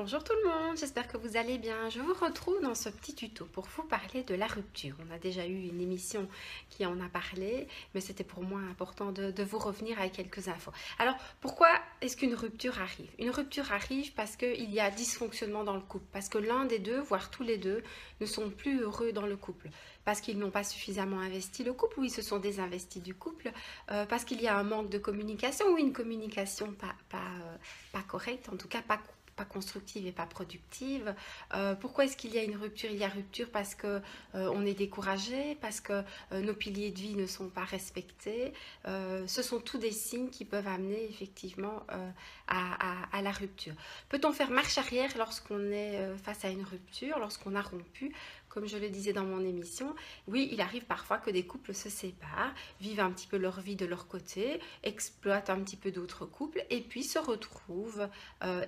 Bonjour tout le monde, j'espère que vous allez bien. Je vous retrouve dans ce petit tuto pour vous parler de la rupture. On a déjà eu une émission qui en a parlé, mais c'était pour moi important de vous revenir avec quelques infos. Alors, pourquoi est-ce qu'une rupture arrive? Une rupture arrive parce qu'il y a dysfonctionnement dans le couple, parce que l'un des deux, voire tous les deux, ne sont plus heureux dans le couple, parce qu'ils n'ont pas suffisamment investi le couple ou ils se sont désinvestis du couple, parce qu'il y a un manque de communication ou une communication pas correcte, en tout cas pas constructive et pas productive. Pourquoi est-ce qu'il y a une rupture? Il y a rupture parce que on est découragé, parce que nos piliers de vie ne sont pas respectés. Ce sont tous des signes qui peuvent amener effectivement à la rupture. Peut-on faire marche arrière lorsqu'on est face à une rupture, lorsqu'on a rompu? Comme je le disais dans mon émission, oui, il arrive parfois que des couples se séparent, vivent un petit peu leur vie de leur côté, exploitent un petit peu d'autres couples et puis se retrouvent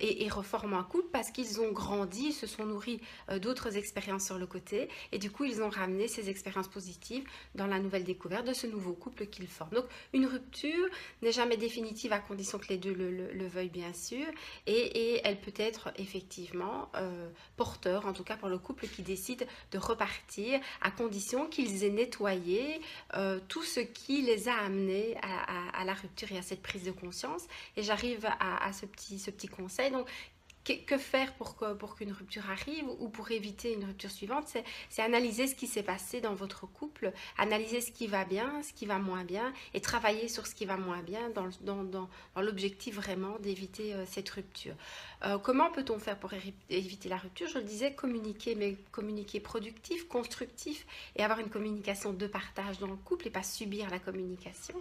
et reforment un couple parce qu'ils ont grandi, ils se sont nourris d'autres expériences sur le côté et du coup ils ont ramené ces expériences positives dans la nouvelle découverte de ce nouveau couple qu'ils forment. Donc une rupture n'est jamais définitive à condition que les deux le veuillent bien sûr et elle peut être effectivement porteur, en tout cas pour le couple qui décide de repartir à condition qu'ils aient nettoyé tout ce qui les a amenés à la rupture et à cette prise de conscience. Et j'arrive à ce petit conseil. Donc, que faire pour qu'une rupture arrive ou pour éviter une rupture suivante? C'est analyser ce qui s'est passé dans votre couple, analyser ce qui va bien, ce qui va moins bien et travailler sur ce qui va moins bien dans l'objectif vraiment d'éviter cette rupture. Comment peut-on faire pour éviter la rupture? Je le disais, communiquer, mais communiquer productif, constructif et avoir une communication de partage dans le couple et pas subir la communication.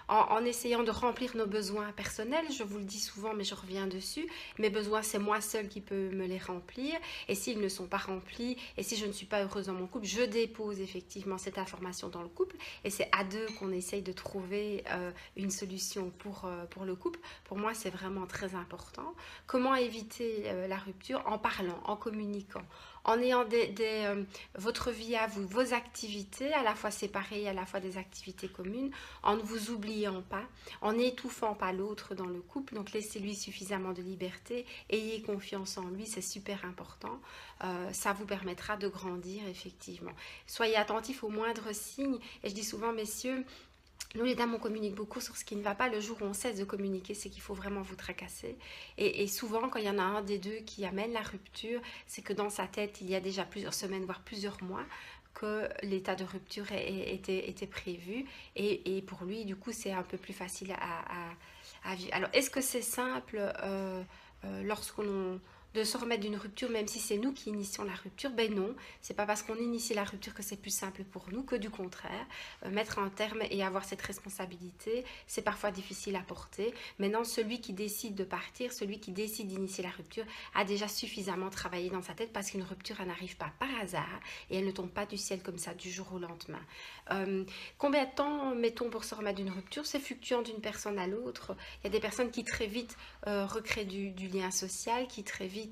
En essayant de remplir nos besoins personnels, je vous le dis souvent mais je reviens dessus, mes besoins c'est moi seule qui peux me les remplir et s'ils ne sont pas remplis et si je ne suis pas heureuse dans mon couple, je dépose effectivement cette information dans le couple et c'est à deux qu'on essaye de trouver une solution pour le couple. Pour moi c'est vraiment très important. Comment éviter la rupture? En parlant, en communiquant, en ayant votre vie à vous, vos activités, à la fois séparées et à la fois des activités communes, en ne vous oubliant pas, en n'étouffant pas l'autre dans le couple. Donc laissez-lui suffisamment de liberté, ayez confiance en lui, c'est super important. Ça vous permettra de grandir effectivement. Soyez attentifs aux moindres signes et je dis souvent, messieurs, nous les dames on communique beaucoup sur ce qui ne va pas. Le jour où on cesse de communiquer, c'est qu'il faut vraiment vous tracasser et souvent quand il y en a un des deux qui amène la rupture, c'est que dans sa tête il y a déjà plusieurs semaines voire plusieurs mois que l'état de rupture était prévu et pour lui du coup c'est un peu plus facile à vivre. Alors est-ce que c'est simple lorsqu'on de se remettre d'une rupture, même si c'est nous qui initions la rupture? Ben non, c'est pas parce qu'on initie la rupture que c'est plus simple pour nous, que du contraire. Mettre un terme et avoir cette responsabilité, c'est parfois difficile à porter. Maintenant, celui qui décide de partir, celui qui décide d'initier la rupture, a déjà suffisamment travaillé dans sa tête parce qu'une rupture, elle n'arrive pas par hasard et elle ne tombe pas du ciel comme ça, du jour au lendemain. Combien de temps mettons pour se remettre d'une rupture? C'est fluctuant d'une personne à l'autre. Il y a des personnes qui très vite recréent du lien social, qui très vite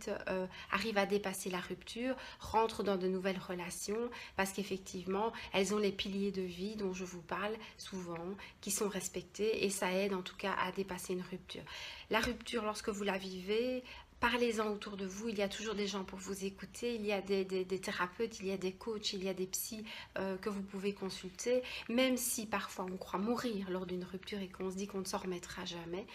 arrivent à dépasser la rupture, rentrent dans de nouvelles relations parce qu'effectivement elles ont les piliers de vie dont je vous parle souvent qui sont respectés et ça aide en tout cas à dépasser une rupture. La rupture, lorsque vous la vivez, parlez-en autour de vous, il y a toujours des gens pour vous écouter, il y a des thérapeutes, il y a des coachs, il y a des psys que vous pouvez consulter, même si parfois on croit mourir lors d'une rupture et qu'on se dit qu'on ne s'en remettra jamais,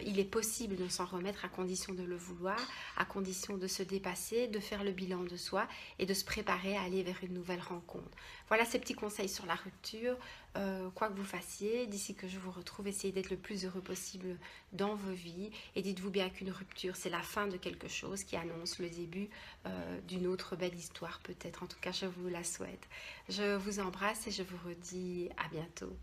il est possible de s'en remettre à condition de le vouloir, à condition de se dépasser, de faire le bilan de soi et de se préparer à aller vers une nouvelle rencontre. Voilà ces petits conseils sur la rupture, quoi que vous fassiez, d'ici que je vous retrouve, essayez d'être le plus heureux possible dans vos vies et dites-vous bien qu'une rupture c'est la fin de quelque chose qui annonce le début d'une autre belle histoire peut-être. En tout cas je vous la souhaite. Je vous embrasse et je vous redis à bientôt.